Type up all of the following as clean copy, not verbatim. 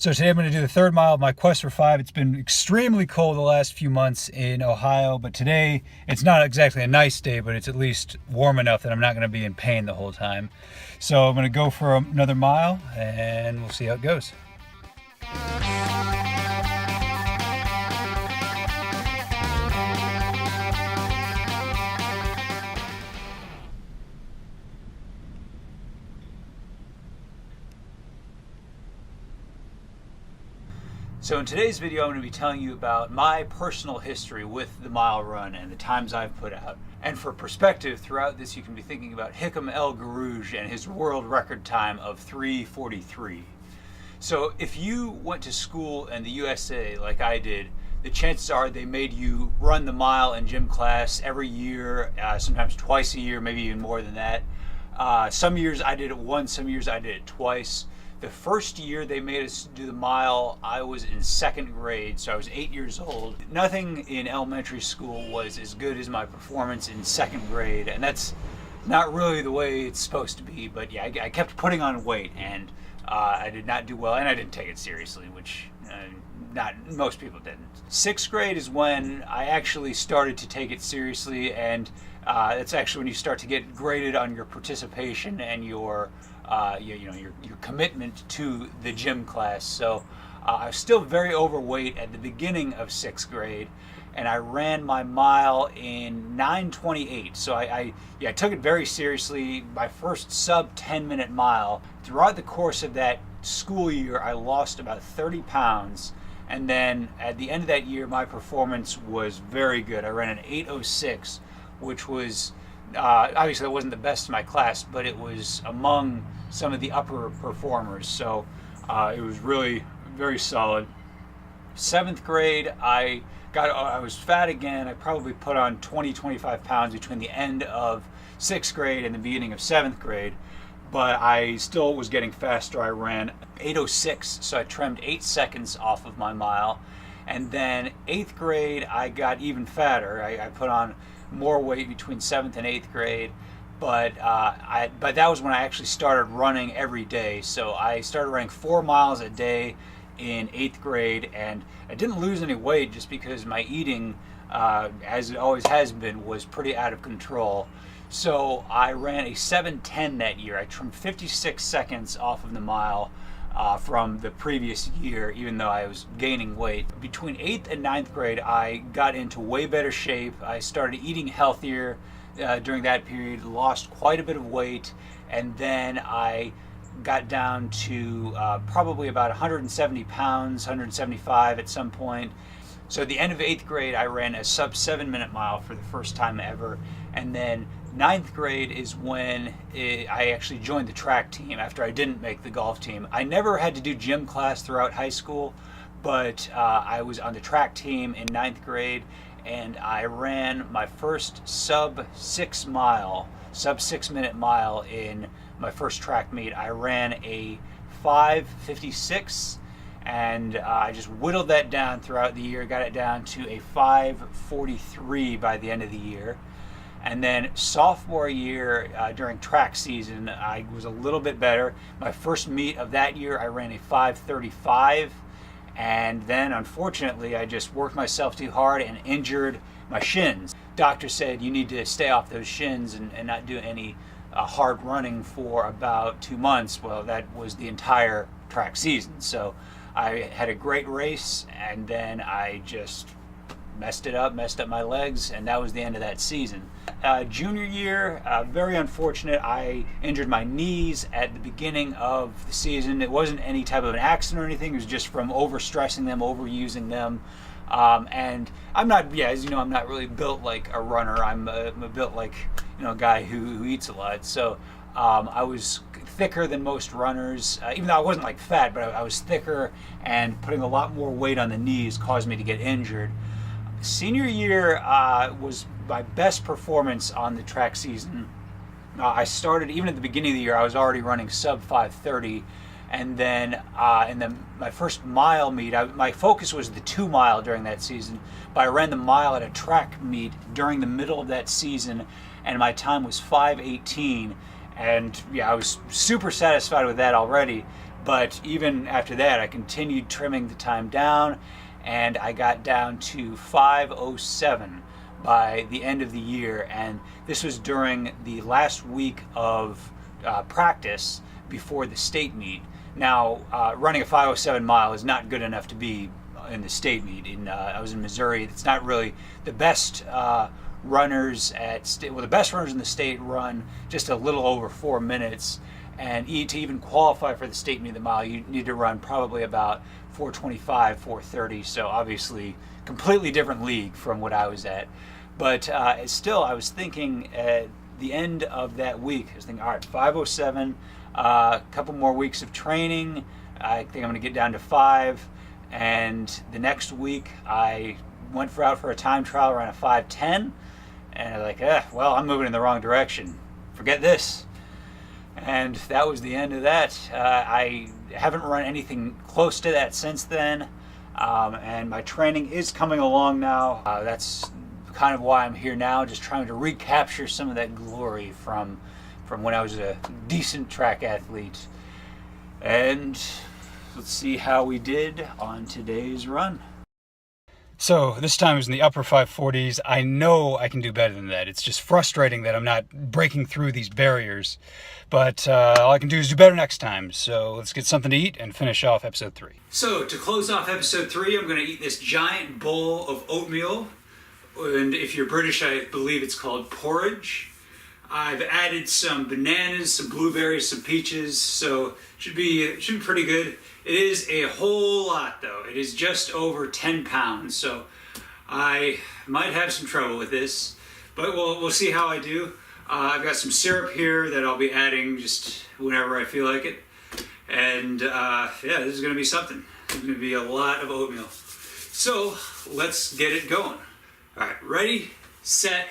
So today I'm going to do the third mile of my quest for 5. It's been extremely cold the last few months in Ohio, but today it's not exactly a nice day, but it's at least warm enough that I'm not going to be in pain the whole time. So I'm going to go for another mile and we'll see how it goes. So in today's video, I'm going to be telling you about my personal history with the mile run and the times I've put out. And for perspective, throughout this you can be thinking about Hikam El Garouge and his world record time of 3:43. So if you went to school in the USA like I did, the chances are they made you run the mile in gym class every year, sometimes twice a year, maybe even more than that. Some years I did it once, some years I did it twice. The first year they made us do the mile, I was in second grade, so I was 8 years old. Nothing in elementary school was as good as my performance in second grade, and that's not really the way it's supposed to be, but yeah, I kept putting on weight, and I did not do well, and I didn't take it seriously, which not most people didn't. Sixth grade is when I actually started to take it seriously, and that's actually when you start to get graded on your participation and your your commitment to the gym class. So I was still very overweight at the beginning of sixth grade, and I ran my mile in 9:28. So I took it very seriously. My first sub 10-minute mile. Throughout the course of that school year, I lost about 30 pounds. And then at the end of that year, my performance was very good. I ran an 8:06, which was obviously it wasn't the best in my class, but it was among some of the upper performers. So it was really very solid. Seventh grade, I was fat again. I probably put on 20-25 pounds between the end of sixth grade and the beginning of seventh grade, but I still was getting faster. I ran 8:06, so I trimmed 8 seconds off of my mile. And then eighth grade, I got even fatter. I put on more weight between 7th and 8th grade, but that was when I actually started running every day. So I started running 4 miles a day in 8th grade, and I didn't lose any weight just because my eating, as it always has been, was pretty out of control. So I ran a 7:10 that year. I trimmed 56 seconds off of the mile from the previous year, even though I was gaining weight. Between 8th and 9th grade, I got into way better shape. I started eating healthier during that period, lost quite a bit of weight, and then I got down to probably about 170 pounds, 175 at some point. So at the end of 8th grade, I ran a sub 7-minute mile for the first time ever. And then 9th grade is when I actually joined the track team after I didn't make the golf team. I never had to do gym class throughout high school, but I was on the track team in 9th grade, and I ran my first sub 6-minute mile in my first track meet. I ran a 5:56, and I just whittled that down throughout the year, got it down to a 5:43 by the end of the year. And then sophomore year, during track season, I was a little bit better. My first meet of that year, I ran a 5:35, and then unfortunately I just worked myself too hard and injured my shins. Doctor said you need to stay off those shins and not do any hard running for about 2 months. Well, that was the entire track season. So I had a great race, and then I just messed up my legs, and that was the end of that season. Junior year, very unfortunate. I injured my knees at the beginning of the season. It wasn't any type of an accident or anything. It was just from overstressing them, overusing them. And I'm not, as you know, I'm not really built like a runner. I'm built like, a guy who eats a lot. So I was thicker than most runners, even though I wasn't like fat, but I was thicker, and putting a lot more weight on the knees caused me to get injured. Senior year was my best performance on the track season. I started, even at the beginning of the year, I was already running sub 5:30, and then my first mile meet, my focus was the 2 mile during that season, but I ran the mile at a track meet during the middle of that season, and my time was 5:18, and I was super satisfied with that already. But even after that, I continued trimming the time down, and I got down to 5:07 by the end of the year. And this was during the last week of practice before the state meet. Now, running a 5:07 mile is not good enough to be in the state meet. I was in Missouri. It's not really the best runners at state. Well, the best runners in the state run just a little over 4 minutes. And to even qualify for the state meet of the mile, you need to run probably about 4:25, 4:30. So obviously, completely different league from what I was at. But still, I was thinking at the end of that week, I was thinking, all right, 5:07, a couple more weeks of training. I think I'm going to get down to 5. And the next week, I went out for a time trial around a 5:10. And I'm like, well, I'm moving in the wrong direction. Forget this. And that was the end of that. I haven't run anything close to that since then. And my training is coming along now. That's kind of why I'm here now, just trying to recapture some of that glory from when I was a decent track athlete. And let's see how we did on today's run. So this time is in the upper 540s. I know I can do better than that. It's just frustrating that I'm not breaking through these barriers. But all I can do is do better next time. So let's get something to eat and finish off episode 3. So to close off episode 3, I'm going to eat this giant bowl of oatmeal. And if you're British, I believe it's called porridge. I've added some bananas, some blueberries, some peaches, so it should be pretty good. It is a whole lot though. It is just over 10 pounds, so I might have some trouble with this, but we'll see how I do. I've got some syrup here that I'll be adding just whenever I feel like it. And yeah, this is gonna be something. It's gonna be a lot of oatmeal. So let's get it going. All right, ready, set,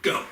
go.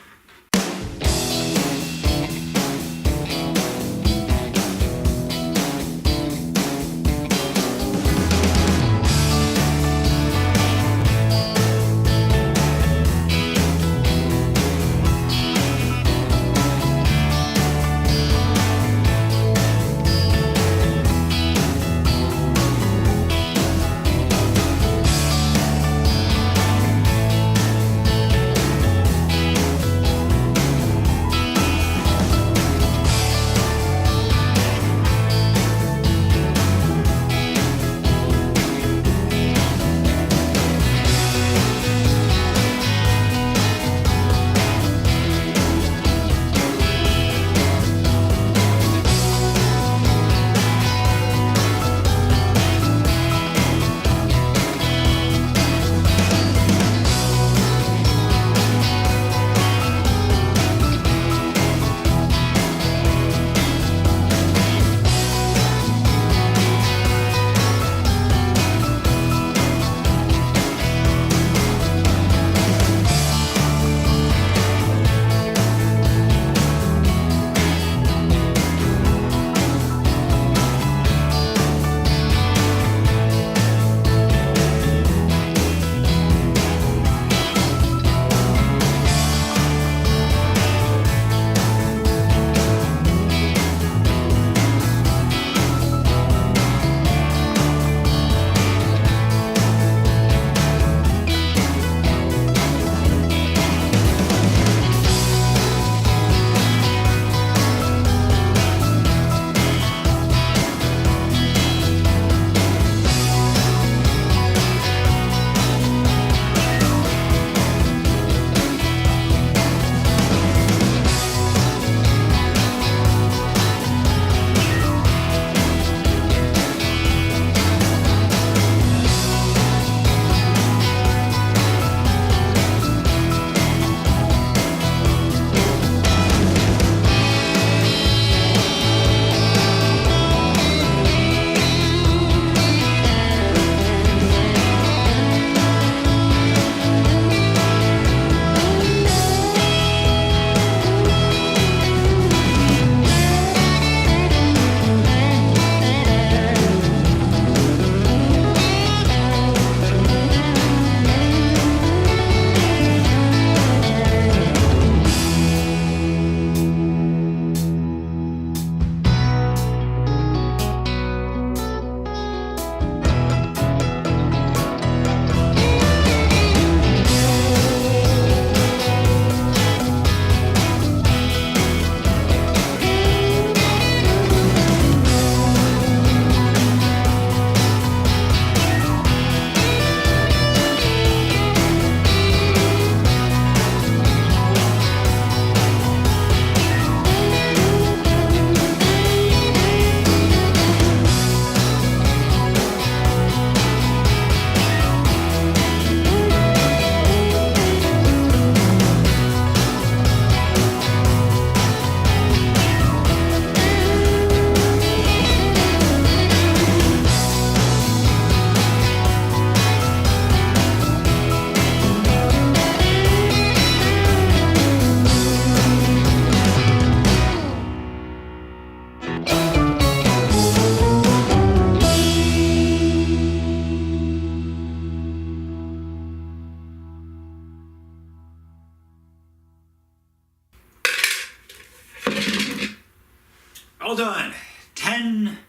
all done. 10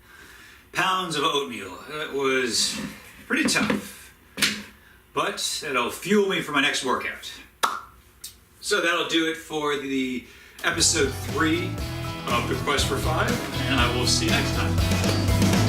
pounds of oatmeal. That was pretty tough, but it'll fuel me for my next workout. So that'll do it for the episode 3 of the Quest for 5, and I will see you next time.